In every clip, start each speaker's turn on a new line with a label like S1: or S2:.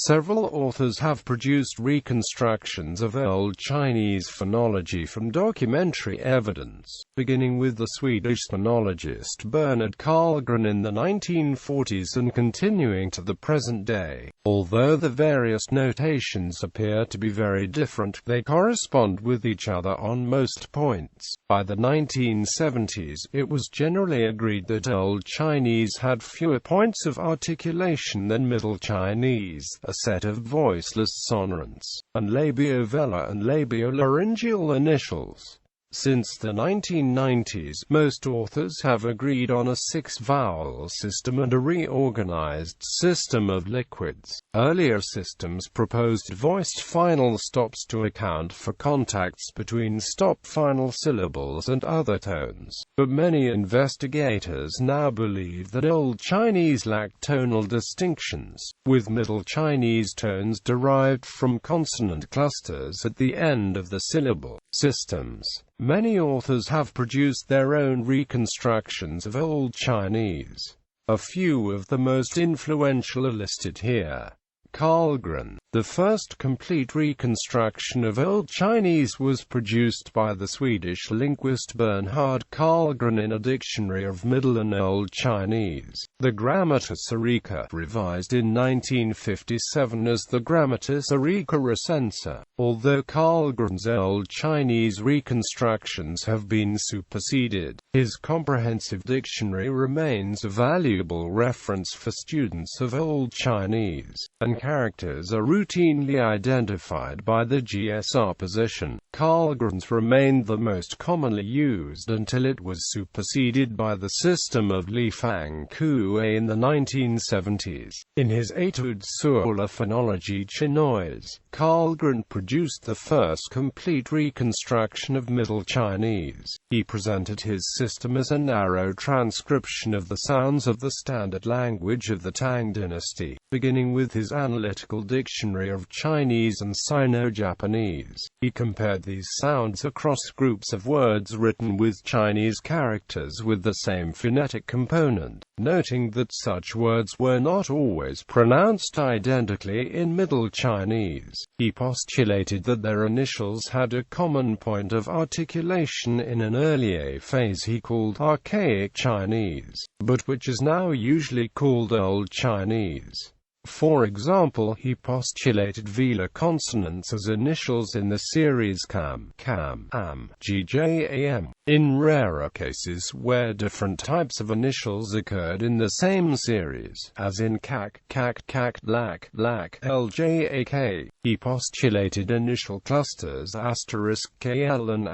S1: Several authors have produced reconstructions of Old Chinese phonology from documentary evidence, beginning with the Swedish sinologist Bernard Karlgren in the 1940s and continuing to the present day. Although the various notations appear to be very different, they correspond with each other on most points. By the 1970s, it was generally agreed that Old Chinese had fewer points of articulation than Middle Chinese, a set of voiceless sonorants, and labiovelar and labio-laryngeal initials. Since the 1990s, most authors have agreed on a six-vowel system and a reorganized system of liquids. Earlier systems proposed voiced final stops to account for contacts between stop final syllables and other tones, but many investigators now believe that Old Chinese lacked tonal distinctions, with Middle Chinese tones derived from consonant clusters at the end of the syllable. Systems. Many authors have produced their own reconstructions of Old Chinese. A few of the most influential are listed here. Karlgren. The first complete reconstruction of Old Chinese was produced by the Swedish linguist Bernard Karlgren in a dictionary of Middle and Old Chinese. The Grammatis Arica, revised in 1957 as the Grammatis Arica Recensa. Although Karlgren's Old Chinese reconstructions have been superseded, his comprehensive dictionary remains a valuable reference for students of Old Chinese, and characters are routinely identified by the GSR position. Karlgren's remained the most commonly used until it was superseded by the system of Li Fang Kue in the 1970s. In his Études sur la phonologie chinoise, Karlgren produced the first complete reconstruction of Middle Chinese. He presented his system as a narrow transcription of the sounds of the standard language of the Tang dynasty, beginning with his analytical dictionary of Chinese and Sino-Japanese. He compared these sounds across groups of words written with Chinese characters with the same phonetic component, noting that such words were not always pronounced identically in Middle Chinese. He postulated that their initials had a common point of articulation in an earlier phase he called Archaic Chinese, but which is now usually called Old Chinese. For example, he postulated velar consonants as initials in the series cam, am, gjam. In rarer cases where different types of initials occurred in the same series, as in kak, lak, ljak, he postulated initial clusters *kl and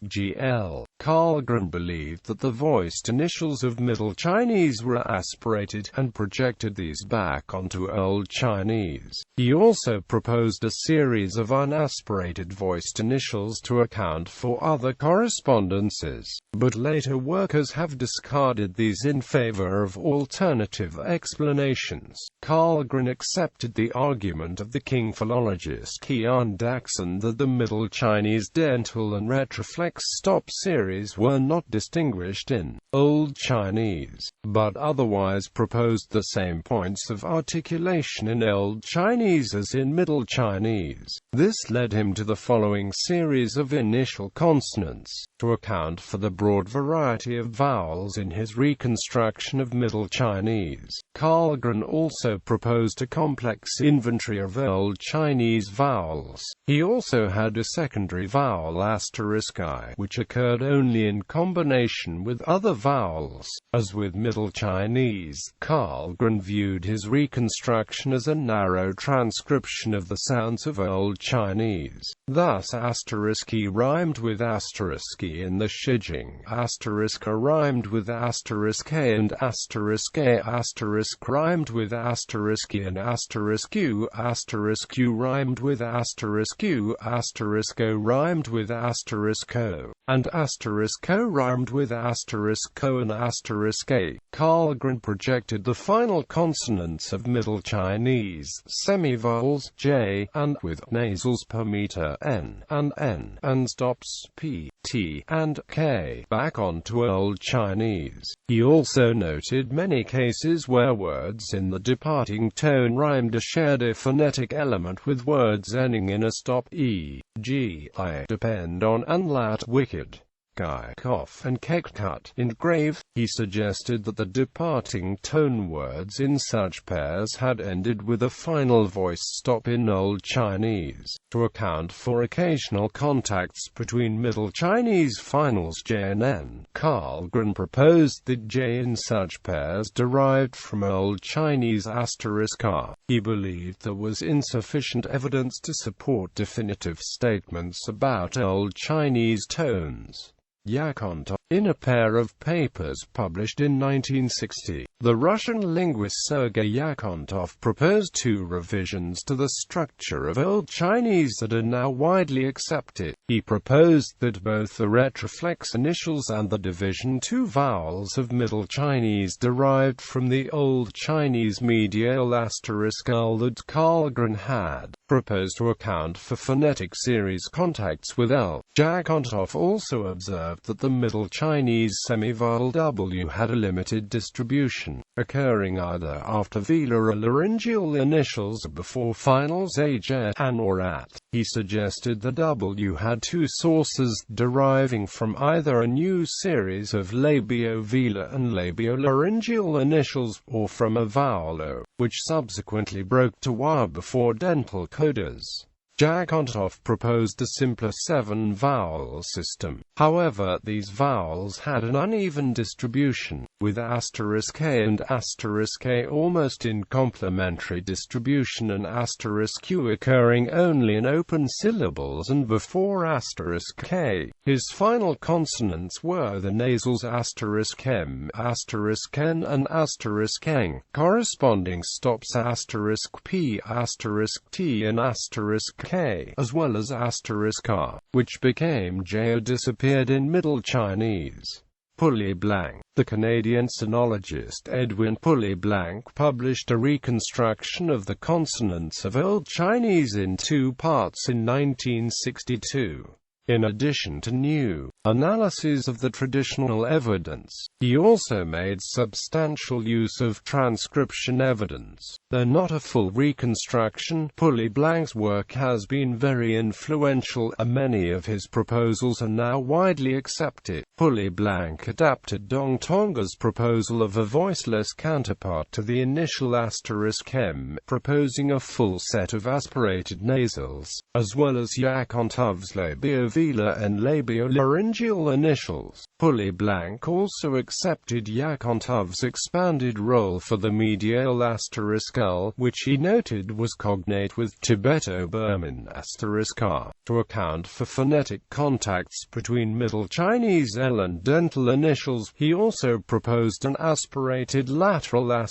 S1: *gl. Karlgren believed that the voiced initials of Middle Chinese were aspirated, and projected these back onto Old Chinese. He also proposed a series of unaspirated voiced initials to account for other correspondences, but later workers have discarded these in favor of alternative explanations. Karlgren accepted the argument of the King philologist Kian Daxon that the Middle Chinese dental and retroflex stop series were not distinguished in Old Chinese, but otherwise proposed the same points of articulation in Old Chinese as in Middle Chinese. This led him to the following series of initial consonants, to account for the broad variety of vowels in his reconstruction of Middle Chinese. Karlgren also proposed a complex inventory of Old Chinese vowels. He also had a secondary vowel *I, which occurred only in combination with other vowels. As with Middle Chinese, Karlgren viewed his reconstruction as a narrow transcription of the sounds of Old Chinese. Thus *E rhymed with *E in the Shijing, *A rhymed with *A and *A*, rhymed with *E and *Q rhymed with *Q, *O rhymed with *O. and *o rhymed with *o and *a. Karlgren projected the final consonants of Middle Chinese, semivowels j and with nasals per meter n and stops p, t, and k back onto Old Chinese. He also noted many cases where words in the departing tone rhymed or shared a phonetic element with words ending in a stop, e.g. I depend on and lat wicked, guy cough and cake cut in grave. He suggested that the departing tone words in such pairs had ended with a final voice stop in Old Chinese, to account for occasional contacts between Middle Chinese finals j and n. Karlgren proposed that j in such pairs derived from Old Chinese *r. He believed there was insufficient evidence to support definitive statements about Old Chinese tones. Yakontov. In a pair of papers published in 1960, the Russian linguist Sergei Yakontov proposed two revisions to the structure of Old Chinese that are now widely accepted. He proposed that both the retroflex initials and the division two vowels of Middle Chinese derived from the Old Chinese medial *l that Karlgren had proposed to account for phonetic series contacts with L. Yakontov also observed that the Middle Chinese semivowel W had a limited distribution, occurring either after velar or laryngeal initials or before finals j, an or at. He suggested the W had two sources deriving from either a new series of labiovelar and labio-laryngeal initials, or from a vowel O, which subsequently broke to Y before dental coders. Yakontov proposed a simpler 7-vowel system. However, these vowels had an uneven distribution, with *k and *k almost in complementary distribution and *q occurring only in open syllables and before *k. His final consonants were the nasals *m, *n and *keng, corresponding stops *p, *t and *k, as well as *r, which became j or disappeared in Middle Chinese. Pulley-Blank. The Canadian sinologist Edwin Pulley-Blank published a reconstruction of the consonants of Old Chinese in two parts in 1962. In addition to new analyses of the traditional evidence, he also made substantial use of transcription evidence. Though not a full reconstruction, Pulley-Blank's work has been very influential, and many of his proposals are now widely accepted. Pulley-Blank adapted Dong Tonga's proposal of a voiceless counterpart to the initial *m, proposing a full set of aspirated nasals, as well as Yakontov's labiovelar and labio-laryngeal initials. Pulley-Blank also accepted Yakontov's expanded role for the medial *l, which he noted was cognate with Tibeto-Burman *r, to account for phonetic contacts between Middle Chinese L and dental initials. He also proposed an aspirated lateral *lh.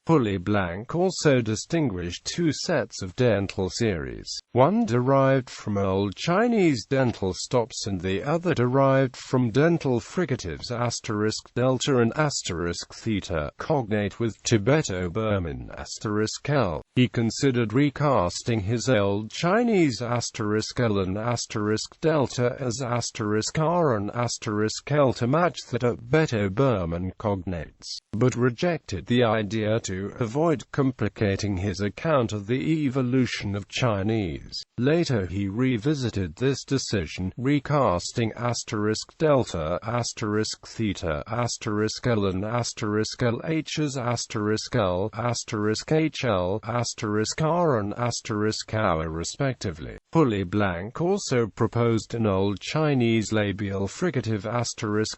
S1: Pulley-Blank also distinguished two sets of dental series, one derived from Old Chinese dental stops and the other derived from dental fricatives *delta and *theta, cognate with Tibeto-Burman *l. He considered recasting his Old Chinese *l and *delta as *r and *l to match the Tibeto-Burman cognates, but rejected the idea to avoid complicating his account of the evolution of Chinese. Later he revisited this decision, recasting *delta, *theta, *l and *lh as *l, *hl, *r and *hour respectively. Pulley-Blank also proposed an Old Chinese labial fricative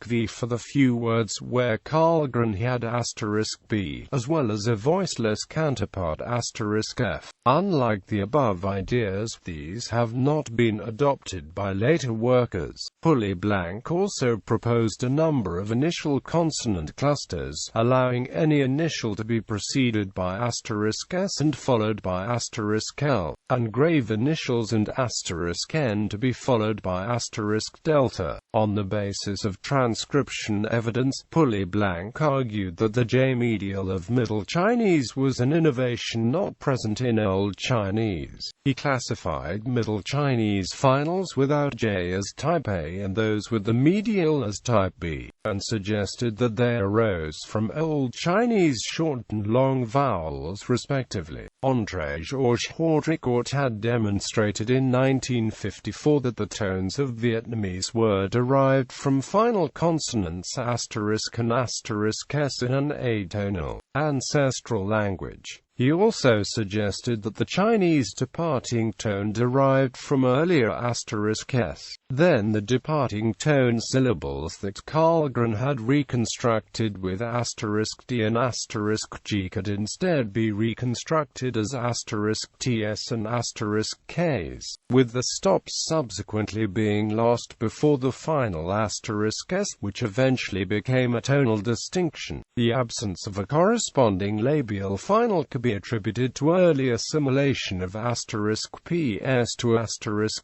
S1: *v for the few words where Karlgren had *b, as well as a voiceless counterpart *f. Unlike the above ideas, these have not been adopted adopted by later workers. Blank also proposed a number of initial consonant clusters, allowing any initial to be preceded by *s and followed by *L, and grave initials and *n to be followed by *delta. On the basis of transcription evidence, Blank argued that the J medial of Middle Chinese was an innovation not present in Old Chinese. He classified Middle Chinese finals without J as type A and those with the medial as type B, and suggested that they arose from Old Chinese short and long vowels respectively. André Georges Hordricourt had demonstrated in 1954 that the tones of Vietnamese were derived from final consonants ** and *s in an atonal, ancestral language. He also suggested that the Chinese departing tone derived from earlier *s. Then the departing tone syllables that Karlgren had reconstructed with *d and *g could instead be reconstructed as *ts and *ks, with the stops subsequently being lost before the final *s, which eventually became a tonal distinction. The absence of a corresponding labial final could be attributed to early assimilation of *ps to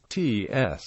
S1: *ts.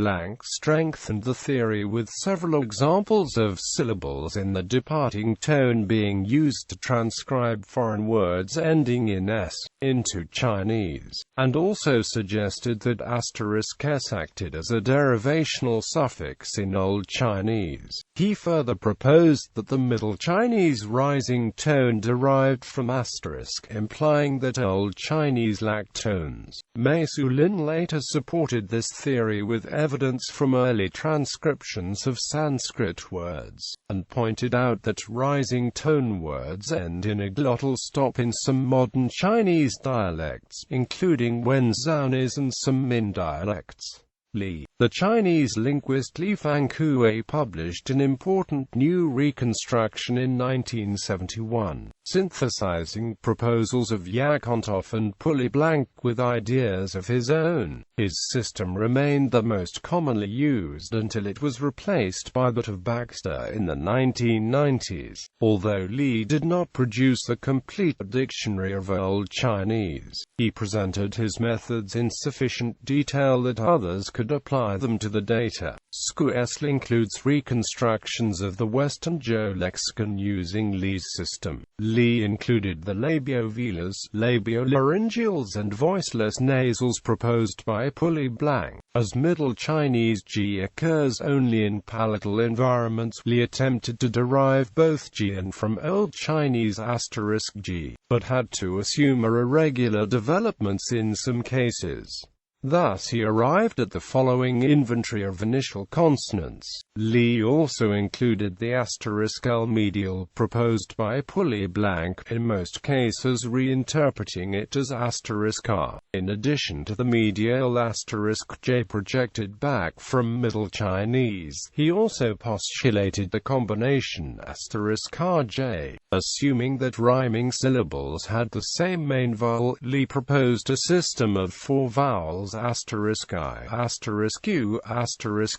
S1: Blank strengthened the theory with several examples of syllables in the departing tone being used to transcribe foreign words ending in s into Chinese, and also suggested that *s acted as a derivational suffix in Old Chinese. He further proposed that the Middle Chinese rising tone derived from *, implying that Old Chinese lacked tones. Mei Sulin later supported this theory with evidence from early transcriptions of Sanskrit words, and pointed out that rising tone words end in a glottal stop in some modern Chinese dialects, including Wenzhounese and some Min dialects. The Chinese linguist Li Fangkue published an important new reconstruction in 1971, synthesizing proposals of Yakontov and Blank with ideas of his own. His system remained the most commonly used until it was replaced by that of Baxter in the 1990s, although Li did not produce a complete dictionary of Old Chinese. He presented his methods in sufficient detail that others could apply them to the data. SQL includes reconstructions of the Western Zhou lexicon using Li's system. Li included the labiovelars, labio-laryngeals and voiceless nasals proposed by Blank. As Middle Chinese G occurs only in palatal environments, Li attempted to derive both G and from Old Chinese *g, but had to assume irregular developments in some cases. Thus he arrived at the following inventory of initial consonants. Li also included the *L medial proposed by Blank, in most cases reinterpreting it as *r. In addition to the medial *j projected back from Middle Chinese, he also postulated the combination *rj. Assuming that rhyming syllables had the same main vowel, Li proposed a system of 4 vowels *i, *q,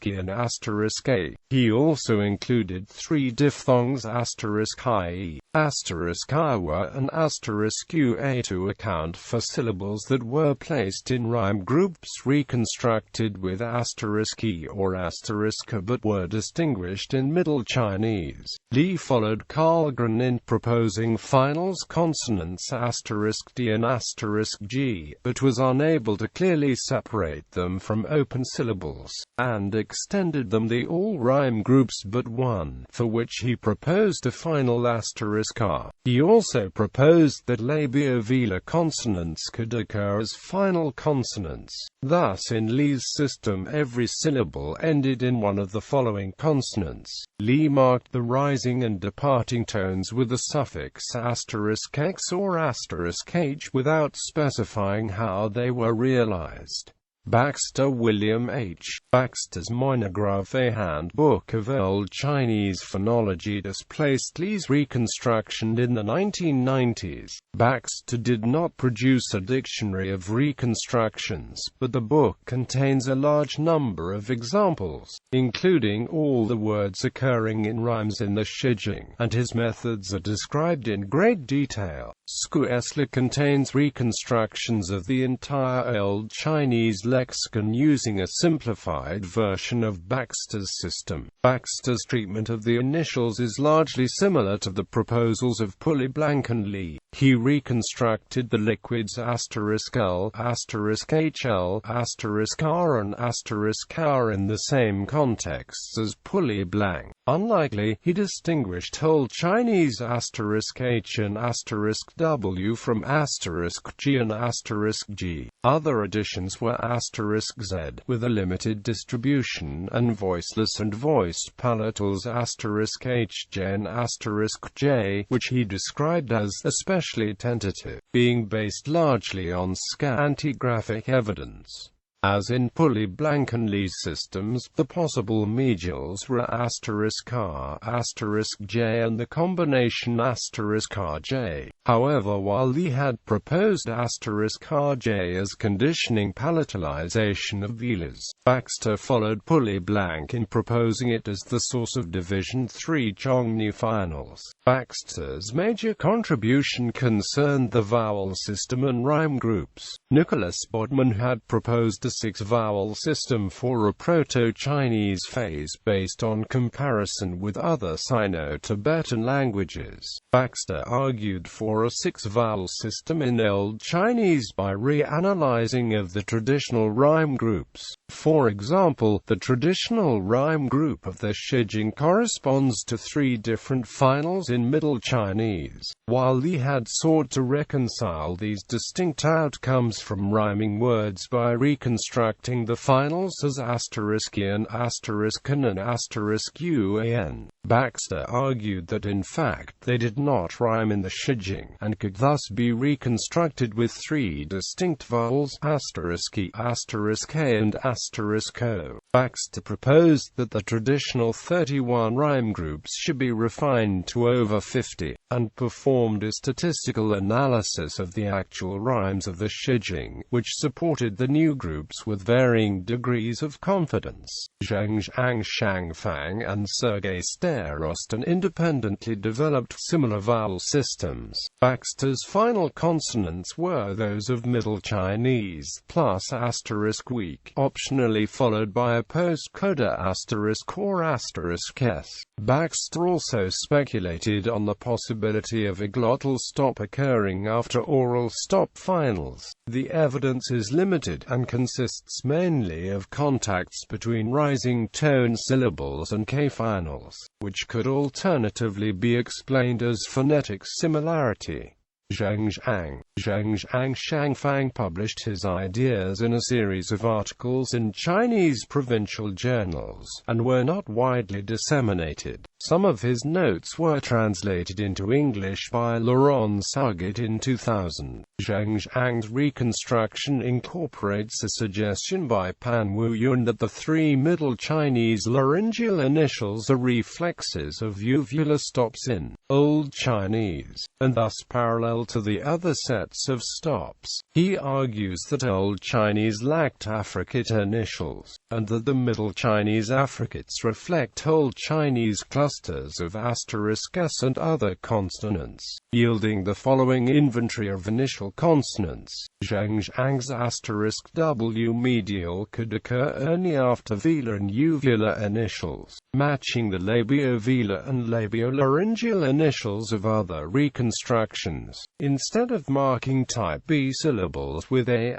S1: *k and *a. He also included 3 diphthongs *ie, *iwa and *qa to account for syllables that were placed in rhyme groups reconstructed with *e or *k but were distinguished in Middle Chinese. Li followed Karlgren in proposing finals consonants *d and *g, but was unable to clearly separate them from open syllables, and extended them to all rhyme groups but one, for which he proposed a final *r. He also proposed that labiovelar consonants could occur as final consonants. Thus in Li's system every syllable ended in one of the following consonants. Li marked the rising and departing tones with the suffix *x or *h without specifying how they were realized. Baxter, William H. Baxter's monograph A Handbook of Old Chinese Phonology displaced Lee's reconstruction in the 1990s. Baxter did not produce a dictionary of reconstructions, but the book contains a large number of examples, including all the words occurring in rhymes in the Shijing, and his methods are described in great detail. Scuesla contains reconstructions of the entire Old Chinese lexicon using a simplified version of Baxter's system. Baxter's treatment of the initials is largely similar to the proposals of Pulley-Blank and Lee. He reconstructed the liquids *L, *HL, *R and *R in the same contexts as Pulley-Blank. Unlikely, he distinguished Old Chinese *H and *W from *G and *G. Other additions were *Z, with a limited distribution, and voiceless and voiced palatals *HJ and *J, which he described as especially tentative, being based largely on scanty graphic evidence. As in Pulley-Blank and Lee's systems, the possible medials were *R, *J and the combination *RJ. However, while Lee had proposed *RJ as conditioning palatalization of velars, Baxter followed Pulley-Blank in proposing it as the source of Division III Zhongnu finals. Baxter's major contribution concerned the vowel system and rhyme groups. Nicholas Bodman had proposed a six-vowel system for a Proto-Chinese phase based on comparison with other Sino-Tibetan languages. Baxter argued for a six-vowel system in Old Chinese by reanalyzing of the traditional rhyme groups. For example, the traditional rhyme group of the Shijing corresponds to three different finals in Middle Chinese, while Lee had sought to reconcile these distinct outcomes from rhyming words by reconstructing the finals as **ian, **n and *uan. Baxter argued that in fact they did not rhyme in the Shijing, and could thus be reconstructed with three distinct vowels **k, and **o. Baxter proposed that the traditional 31 rhyme groups should be refined to over 50, and performed a statistical analysis of the actual rhymes of the Shijing, which supported the new groups with varying degrees of confidence. Zheng Zhang Shangfang and Sergei Starostin independently developed similar vowel systems. Baxter's final consonants were those of Middle Chinese, plus * weak, optionally followed by a post-coda * or *s. Baxter also speculated on the possibility of a glottal stop occurring after oral stop finals. The evidence is limited, and consists mainly of contacts between rising tone syllables and k-finals, which could alternatively be explained as phonetic similarity. Zheng Zhang Shangfang published his ideas in a series of articles in Chinese provincial journals, and were not widely disseminated. Some of his notes were translated into English by Laurent Suget in 2000. Zheng Zhang's reconstruction incorporates a suggestion by Pan Wuyun that the three Middle Chinese laryngeal initials are reflexes of uvular stops in Old Chinese, and thus parallel to the other sets of stops. He argues that Old Chinese lacked affricate initials, and that the Middle Chinese affricates reflect Old Chinese clusters of *s and other consonants, yielding the following inventory of initial consonants. Zheng Zhang's *w medial could occur only after velar and uvular initials, matching the labiovelar and labio-laryngeal initials of other reconstructions. Instead of marking type B syllables with a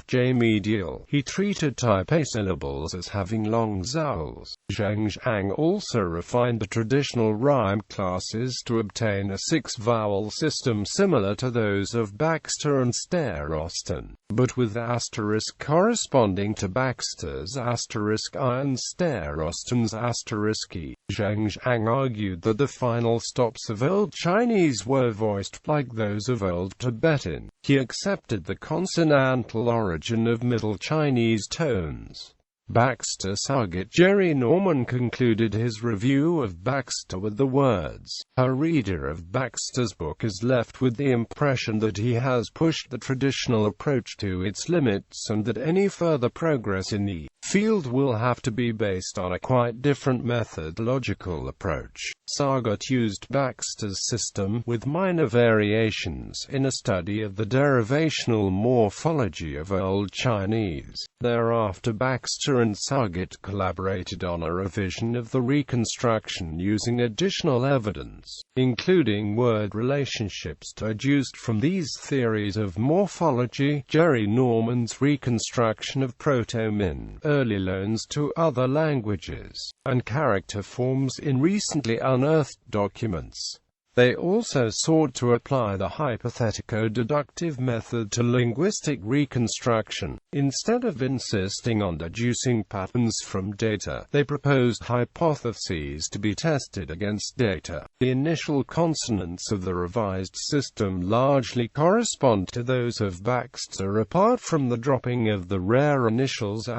S1: *j medial, he treated type A syllables as having long vowels. Zheng Zhang also refined the traditional rhyme classes to obtain a six-vowel system similar to those of Baxter and Starostin, but with asterisk corresponding to Baxter's asterisk I and Starostin's asterisk E. Zhang argued that the final stops of Old Chinese were voiced like those of Old Tibetan. He accepted the consonantal origin of Middle Chinese tones. Baxter Sargett. Jerry Norman concluded his review of Baxter with the words, "A reader of Baxter's book is left with the impression that he has pushed the traditional approach to its limits and that any further progress in the field will have to be based on a quite different methodological approach." Sargett used Baxter's system, with minor variations, in a study of the derivational morphology of Old Chinese. Thereafter Baxter and Sargett collaborated on a revision of the reconstruction using additional evidence, including word relationships deduced from these theories of morphology. Jerry Norman's reconstruction of Proto-Min early loans to other languages, and character forms in recently unearthed documents. They also sought to apply the hypothetico-deductive method to linguistic reconstruction. Instead of insisting on deducing patterns from data, they proposed hypotheses to be tested against data. The initial consonants of the revised system largely correspond to those of Baxter, apart from the dropping of the rare initials *Z,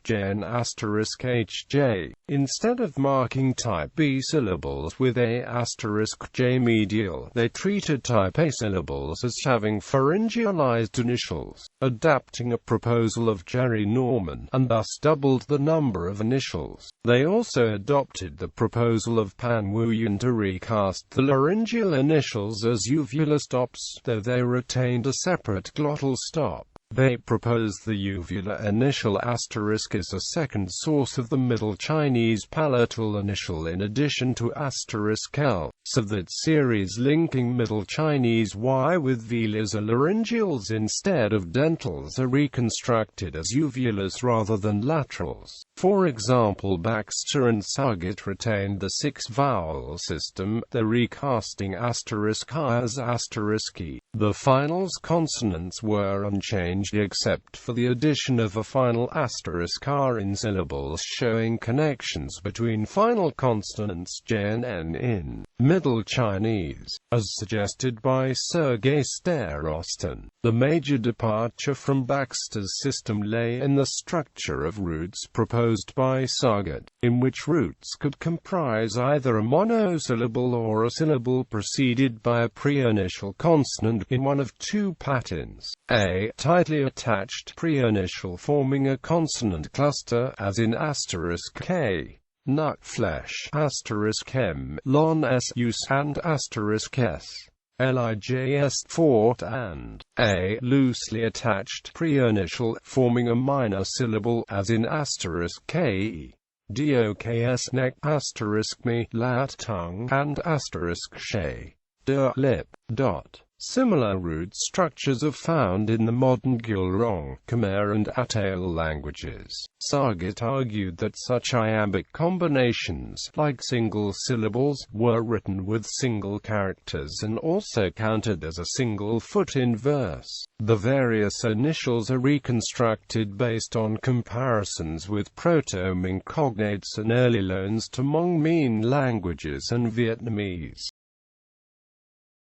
S1: *J and *HJ. Instead of marking type B syllables with A*J medial, they treated type A syllables as having pharyngealized initials, adapting a proposal of Jerry Norman, and thus doubled the number of initials. They also adopted the proposal of Pan Wu-Yun to recast the laryngeal initials as uvular stops, though they retained a separate glottal stop. They proposed the uvular initial asterisk as a second source of the Middle Chinese palatal initial in addition to asterisk L, so that series linking Middle Chinese Y with velars or laryngeals instead of dentals are reconstructed as uvulars rather than laterals. For example, Baxter and Sargett retained the six-vowel system, the recasting asterisk I as asterisk E. The finals consonants were unchanged except for the addition of a final asterisk R in syllables, showing connections between final consonants J and N in Middle Chinese, as suggested by Sergei Starostin. The major departure from Baxter's system lay in the structure of roots proposed by Sargett, in which roots could comprise either a monosyllable or a syllable preceded by a pre-initial consonant in one of two patterns: a tightly attached pre-initial forming a consonant cluster, as in asterisk K, nut flesh, asterisk M, lon s use and asterisk S, lijs fort, and a loosely attached pre-initial forming a minor syllable, as in asterisk Ke, doks neck, asterisk me, lat tongue, and asterisk she, de lip, dot. Similar root structures are found in the modern Gulrong, Khmer and Atayal languages. Sargett argued that such iambic combinations, like single syllables, were written with single characters and also counted as a single foot in verse. The various initials are reconstructed based on comparisons with Proto-Ming cognates and early loans to Hmong-Mien languages and Vietnamese.